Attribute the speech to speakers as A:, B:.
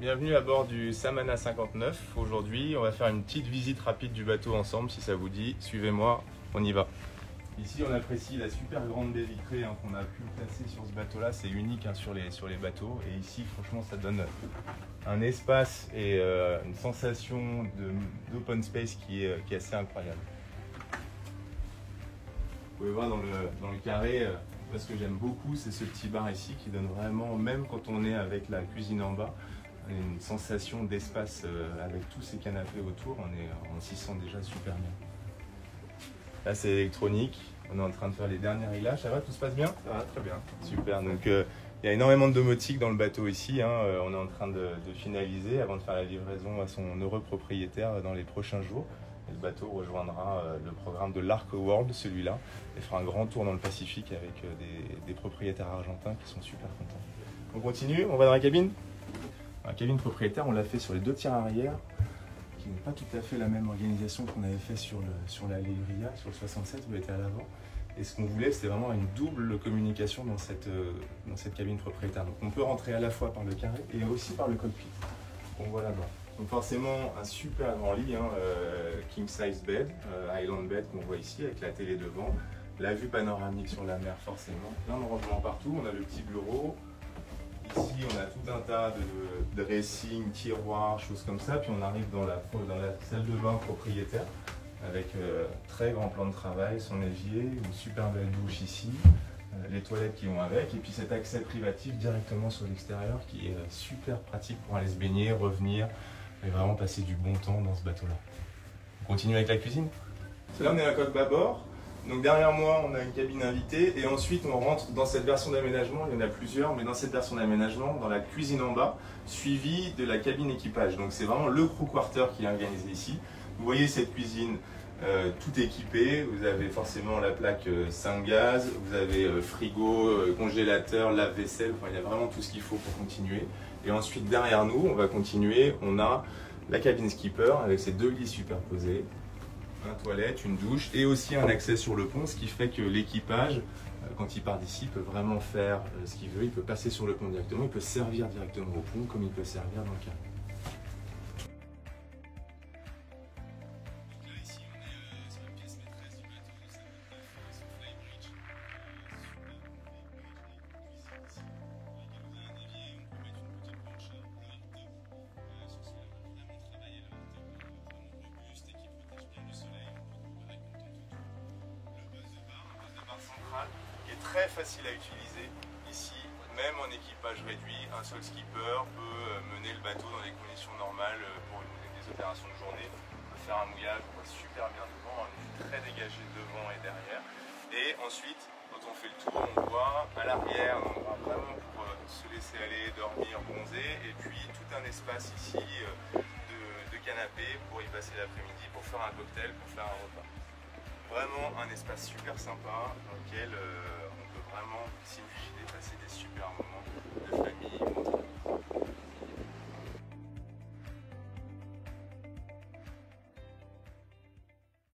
A: Bienvenue à bord du Samana 59. Aujourd'hui, on va faire une petite visite rapide du bateau ensemble, si ça vous dit. Suivez-moi, on y va. Ici, on apprécie la super grande baie vitrée qu'on a pu placer sur ce bateau-là. C'est unique sur les bateaux. Et ici, franchement, ça donne un espace et une sensation d'open space qui est assez incroyable. Vous pouvez voir dans le carré, ce que j'aime beaucoup, c'est ce petit bar ici qui donne vraiment, même quand on est avec la cuisine en bas, une sensation d'espace avec tous ces canapés autour. On s'y sent déjà super bien. Là, c'est électronique. On est en train de faire les derniers réglages. Ça va, tout se passe bien?
B: Ça va, très bien.
A: Super. Donc, il y a énormément de domotique dans le bateau ici. On est en train de finaliser avant de faire la livraison à son heureux propriétaire dans les prochains jours. Et le bateau rejoindra le programme de l'Arc World, celui-là, et fera un grand tour dans le Pacifique avec des propriétaires argentins qui sont super contents. On continue, on va dans la cabine. La cabine propriétaire, on l'a fait sur les deux tiers arrière, qui n'est pas tout à fait la même organisation qu'on avait fait sur la Leria, sur le 67, où elle était à l'avant. Et ce qu'on voulait, c'était vraiment une double communication dans cette cabine propriétaire. Donc on peut rentrer à la fois par le carré et aussi par le cockpit. On voit là-bas. Donc forcément un super grand lit, king size bed, island bed qu'on voit ici avec la télé devant, la vue panoramique sur la mer forcément, plein de rangements partout, on a le petit bureau, ici on a tout un tas de dressing, tiroirs, choses comme ça, puis on arrive dans la salle de bain propriétaire avec très grand plan de travail, son évier, une super belle douche ici, les toilettes qui vont avec, et puis cet accès privatif directement sur l'extérieur qui est super pratique pour aller se baigner, revenir, et vraiment passer du bon temps dans ce bateau-là. On continue avec la cuisine. Là, on est à la coque bâbord. Donc derrière moi, on a une cabine invitée. Et ensuite, on rentre dans cette version d'aménagement. Il y en a plusieurs, mais dans cette version d'aménagement, dans la cuisine en bas, suivie de la cabine équipage. Donc c'est vraiment le crew quarter qui est organisé ici. Vous voyez cette cuisine tout équipée. Vous avez forcément la plaque 5 gaz. Vous avez frigo, congélateur, lave-vaisselle. Enfin, il y a vraiment tout ce qu'il faut pour continuer. Et ensuite, derrière nous, on va continuer. On a la cabine skipper avec ses deux lits superposés, une toilette, une douche et aussi un accès sur le pont, ce qui fait que l'équipage, quand il part d'ici, peut vraiment faire ce qu'il veut. Il peut passer sur le pont directement, il peut servir directement au pont comme il peut servir dans le carré. Qui est très facile à utiliser ici, même en équipage réduit. Un seul skipper peut mener le bateau dans les conditions normales pour des opérations de journée. On peut faire un mouillage, on voit super bien devant, un vue très dégagé devant et derrière. Et ensuite, quand on fait le tour, on voit à l'arrière un endroit vraiment pour se laisser aller, dormir, bronzer, et puis tout un espace ici de canapé pour y passer l'après-midi, pour faire un cocktail, pour faire un repas. Vraiment un espace super sympa dans lequel on peut vraiment s'imaginer passer des super moments